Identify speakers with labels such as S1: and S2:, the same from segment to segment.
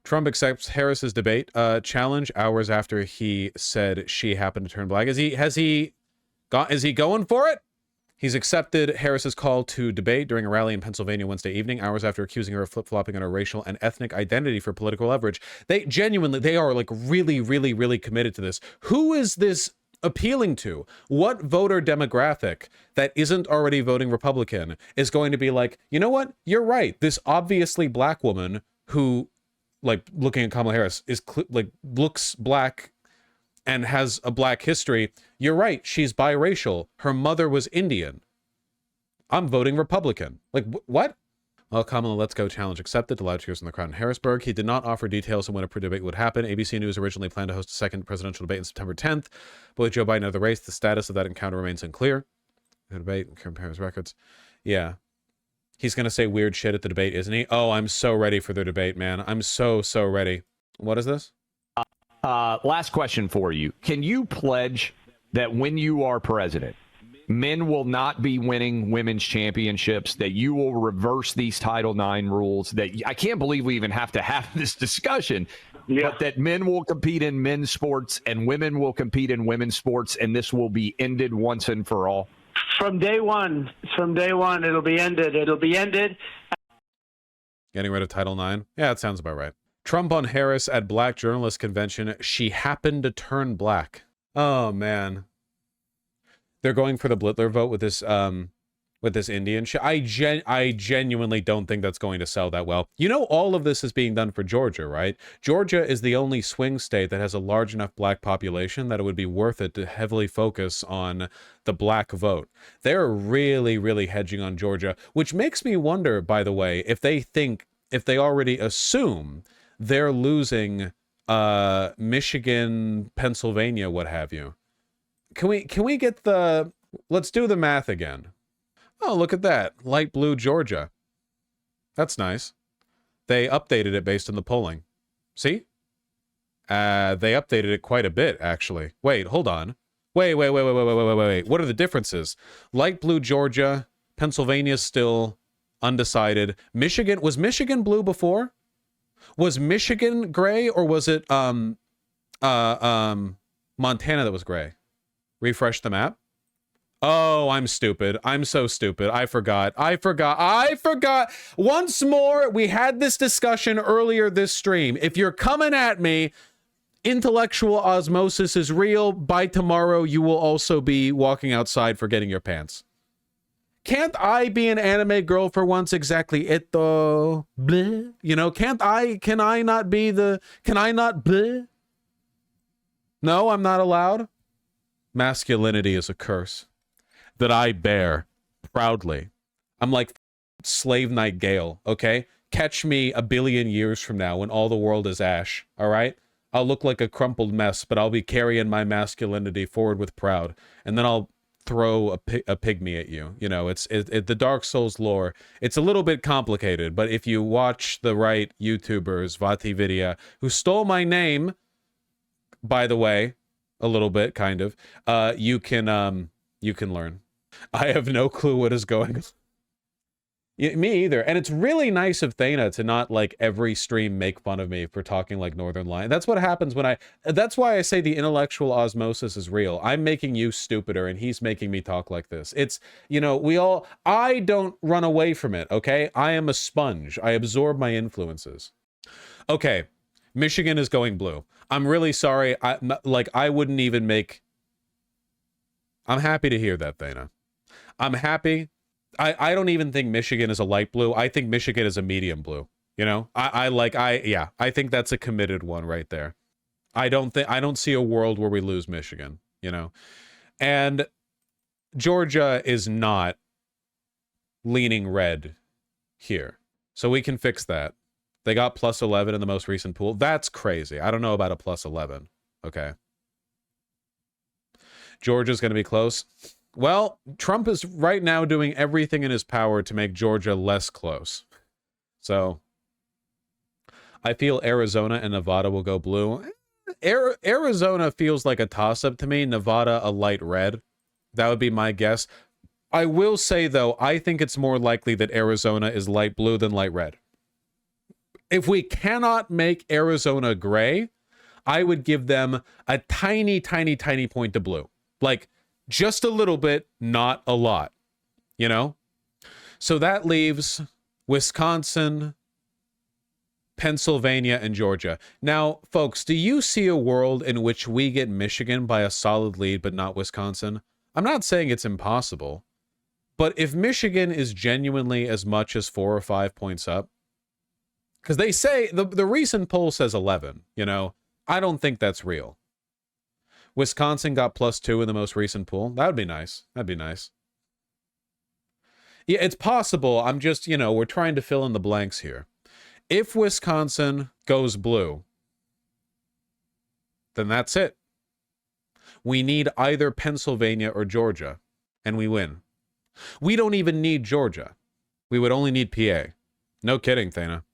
S1: Trump accepts Harris's debate challenge hours after he said she happened to turn black. Is he going for it? He's accepted Harris's call to debate during a rally in Pennsylvania Wednesday evening, hours after accusing her of flip-flopping on her racial and ethnic identity for political leverage. They are like really, really, really committed to this. Who is this appealing to? What voter demographic that isn't already voting Republican is going to be like, you know what? You're right. This obviously black woman who, like, looking at Kamala Harris, is looks black and has a black history. You're right. She's biracial. Her mother was Indian. I'm voting Republican. Like, what? Well, Kamala Let's Go challenge accepted. The loud cheers in the crowd in Harrisburg. He did not offer details on when a debate would happen. ABC News originally planned to host a second presidential debate on September 10th. But with Joe Biden out of the race, the status of that encounter remains unclear. The debate and compare his records. Yeah. He's going to say weird shit at the debate, isn't he? Oh, I'm so ready for the debate, man. I'm so ready. What is this?
S2: Last question for you. Can you pledge that when you are president, men will not be winning women's championships, that you will reverse these Title IX rules, that I can't believe we even have to have this discussion, but that men will compete in men's sports and women will compete in women's sports, and this will be ended once and for all?
S3: From day one, it'll be ended.
S1: Getting rid of Title IX? Yeah, that sounds about right. Trump on Harris at Black Journalist Convention. She happened to turn black. Oh, man. They're going for the Blitler vote with this Indian shit. I genuinely don't think that's going to sell that well. You know, all of this is being done for Georgia, right? Georgia is the only swing state that has a large enough black population that it would be worth it to heavily focus on the black vote. They're really, really hedging on Georgia, which makes me wonder, by the way, if they already assume they're losing Michigan, Pennsylvania, what have you. Can we get let's do the math again. Oh, look at that. Light blue Georgia. That's nice. They updated it based on the polling. See? They updated it quite a bit, actually. Wait, hold on. Wait. What are the differences? Light blue Georgia. Pennsylvania's still undecided. Was Michigan blue before? Was Michigan gray, or was it Montana that was gray? Refresh the map. Oh, I'm stupid. I'm so stupid. I forgot. Once more, we had this discussion earlier this stream. If you're coming at me, intellectual osmosis is real. By tomorrow, you will also be walking outside forgetting your pants. Can't I be an anime girl for once? Exactly it though. Bleh. You know, can I not bleh? No, I'm not allowed. Masculinity is a curse that I bear proudly. I'm like Slave Knight Gale, okay? Catch me a billion years from now when all the world is ash, all right? I'll look like a crumpled mess, but I'll be carrying my masculinity forward with pride. And then I'll throw a pygmy at you. You know, it's the Dark Souls lore. It's a little bit complicated, but if you watch the right YouTubers, Vati Vidya, who stole my name, by the way, a little bit, kind of, you can learn. I have no clue what is going on. Me either. And it's really nice of Thana to not, like, every stream make fun of me for talking like Northern Lion. That's what happens when that's why I say the intellectual osmosis is real. I'm making you stupider and he's making me talk like this. It's, you know, I don't run away from it, okay? I am a sponge. I absorb my influences. Okay. Michigan is going blue. I'm really sorry. I wouldn't even make... I'm happy to hear that, Thana. I'm happy. I don't even think Michigan is a light blue. I think Michigan is a medium blue. You know, I think that's a committed one right there. I don't see a world where we lose Michigan, you know, and Georgia is not leaning red here. So we can fix that. They got plus 11 in the most recent pool. That's crazy. I don't know about a plus 11. Okay. Georgia's going to be close. Well, Trump is right now doing everything in his power to make Georgia less close. So I feel Arizona and Nevada will go blue. Arizona feels like a toss-up to me. Nevada, a light red. That would be my guess. I will say, though, I think it's more likely that Arizona is light blue than light red. If we cannot make Arizona gray, I would give them a tiny, tiny, tiny point to blue. Like, just a little bit, not a lot, you know? So that leaves Wisconsin, Pennsylvania, and Georgia. Now, folks, do you see a world in which we get Michigan by a solid lead, but not Wisconsin? I'm not saying it's impossible, but if Michigan is genuinely as much as 4 or 5 points up, because they say the recent poll says 11, you know, I don't think that's real. Wisconsin got +2 in the most recent poll. That would be nice. That'd be nice. Yeah, it's possible. I'm just, you know, we're trying to fill in the blanks here. If Wisconsin goes blue, then that's it. We need either Pennsylvania or Georgia, and we win. We don't even need Georgia. We would only need PA. No kidding, Thana.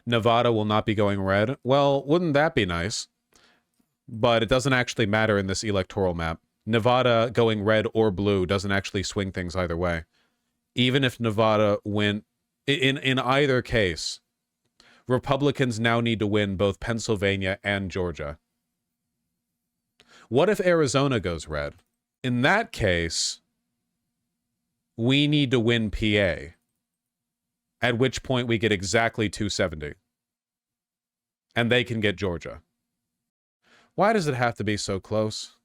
S1: Nevada will not be going red. Well, wouldn't that be nice? But it doesn't actually matter in this electoral map. Nevada going red or blue doesn't actually swing things either way. Even if Nevada win, in either case, Republicans now need to win both Pennsylvania and Georgia. What if Arizona goes red? In that case, we need to win PA, at which point we get exactly 270. And they can get Georgia. Why does it have to be so close?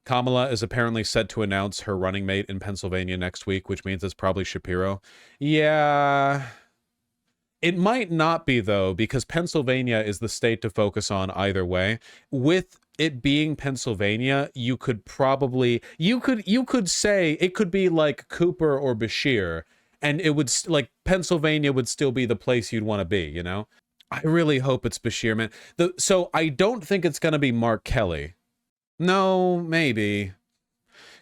S1: Kamala is apparently set to announce her running mate in Pennsylvania next week, which means it's probably Shapiro. Yeah. It might not be, though, because Pennsylvania is the state to focus on either way. With it being Pennsylvania, you could probably... You could say it could be like Cooper or Beshear, and it would... Like, Pennsylvania would still be the place you'd want to be, you know? I really hope it's Beshear, man. So I don't think it's going to be Mark Kelly. No, maybe.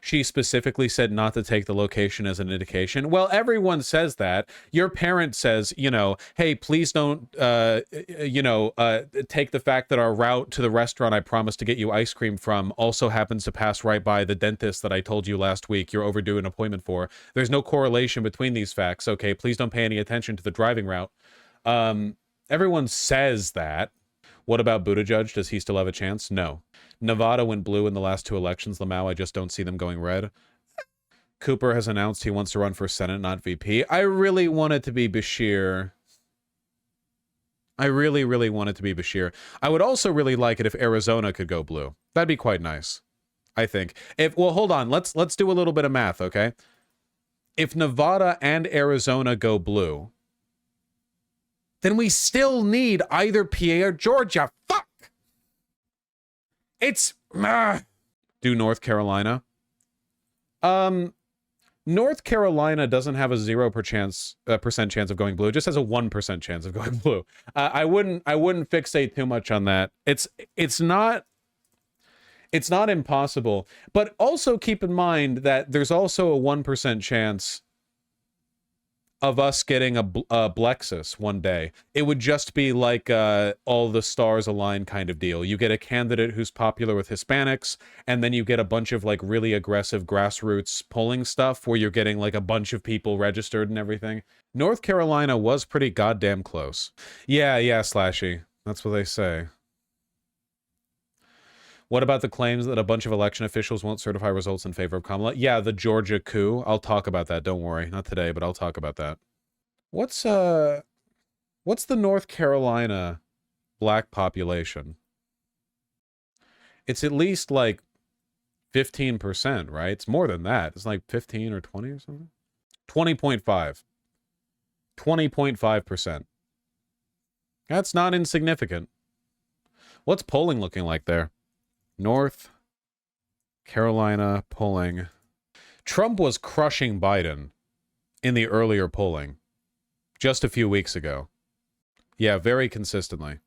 S1: She specifically said not to take the location as an indication. Well, everyone says that. Your parent says, you know, hey, please don't, take the fact that our route to the restaurant I promised to get you ice cream from also happens to pass right by the dentist that I told you last week you're overdue an appointment for. There's no correlation between these facts. Okay, please don't pay any attention to the driving route. Everyone says that. What about Buttigieg? Does he still have a chance? No. Nevada went blue in the last 2 elections. Lamau, I just don't see them going red. Cooper has announced he wants to run for Senate, not VP. I really want it to be Beshear. I really, really want it to be Beshear. I would also really like it if Arizona could go blue. That'd be quite nice, I think. Well, hold on. Let's do a little bit of math, okay? If Nevada and Arizona go blue, then we still need either PA or Georgia. Fuck! It's... Do North Carolina? North Carolina doesn't have a 0% chance of going blue. It just has a 1% chance of going blue. I wouldn't fixate too much on that. It's not impossible. But also keep in mind that there's also a 1% chance of us getting a Blexus one day. It would just be like all the stars align kind of deal. You get a candidate who's popular with Hispanics, and then you get a bunch of like really aggressive grassroots polling stuff where you're getting like a bunch of people registered and everything. North Carolina was pretty goddamn close. Yeah, Slashy. That's what they say. What about the claims that a bunch of election officials won't certify results in favor of Kamala? Yeah, the Georgia coup. I'll talk about that. Don't worry. Not today, but I'll talk about that. What's the North Carolina black population? It's at least like 15%, right? It's more than that. It's like 15 or 20 or something. 20.5. 20.5%. That's not insignificant. What's polling looking like there? North Carolina polling. Trump was crushing Biden in the earlier polling just a few weeks ago. Yeah, very consistently.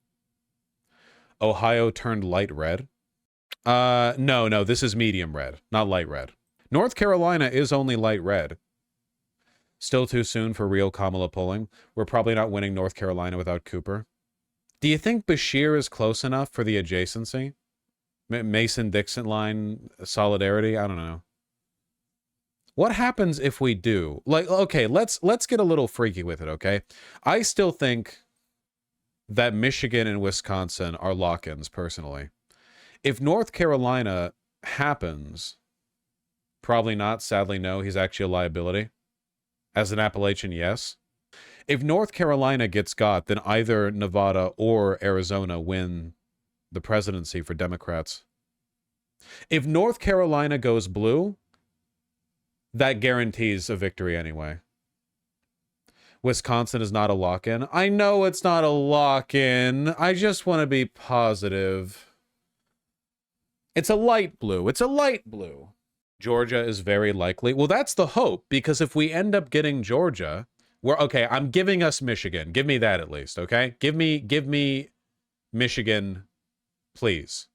S1: Ohio turned light red. No, this is medium red, not light red. North Carolina is only light red. Still too soon for real Kamala polling. We're probably not winning North Carolina without Cooper. Do you think Beshear is close enough for the adjacency? Mason-Dixon line solidarity? I don't know. What happens if we do? Like, okay, let's get a little freaky with it, okay? I still think that Michigan and Wisconsin are lock-ins, personally. If North Carolina happens, probably not, sadly no, he's actually a liability. As an Appalachian, yes. If North Carolina gets got, then either Nevada or Arizona win the presidency for Democrats. If North Carolina goes blue, that guarantees a victory anyway. Wisconsin is not a lock-in. I know it's not a lock-in. I just want to be positive. It's a light blue. It's a light blue. Georgia is very likely. Well, that's the hope, because if we end up getting Georgia, we're okay. I'm giving us Michigan. Give me that at least, okay? Give me Michigan, please.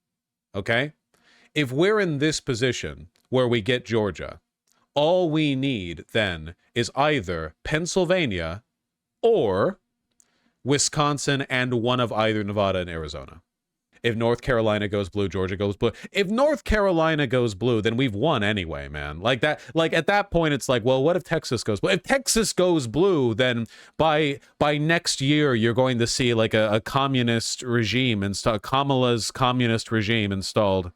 S1: Okay? If we're in this position where we get Georgia, all we need then is either Pennsylvania or Wisconsin and one of either Nevada and Arizona. If North Carolina goes blue, Georgia goes blue. If North Carolina goes blue, then we've won anyway, man. Like that, like at that point, it's like, well, what if Texas goes blue? If Texas goes blue, then by next year, you're going to see like a communist regime installed, Kamala's communist regime installed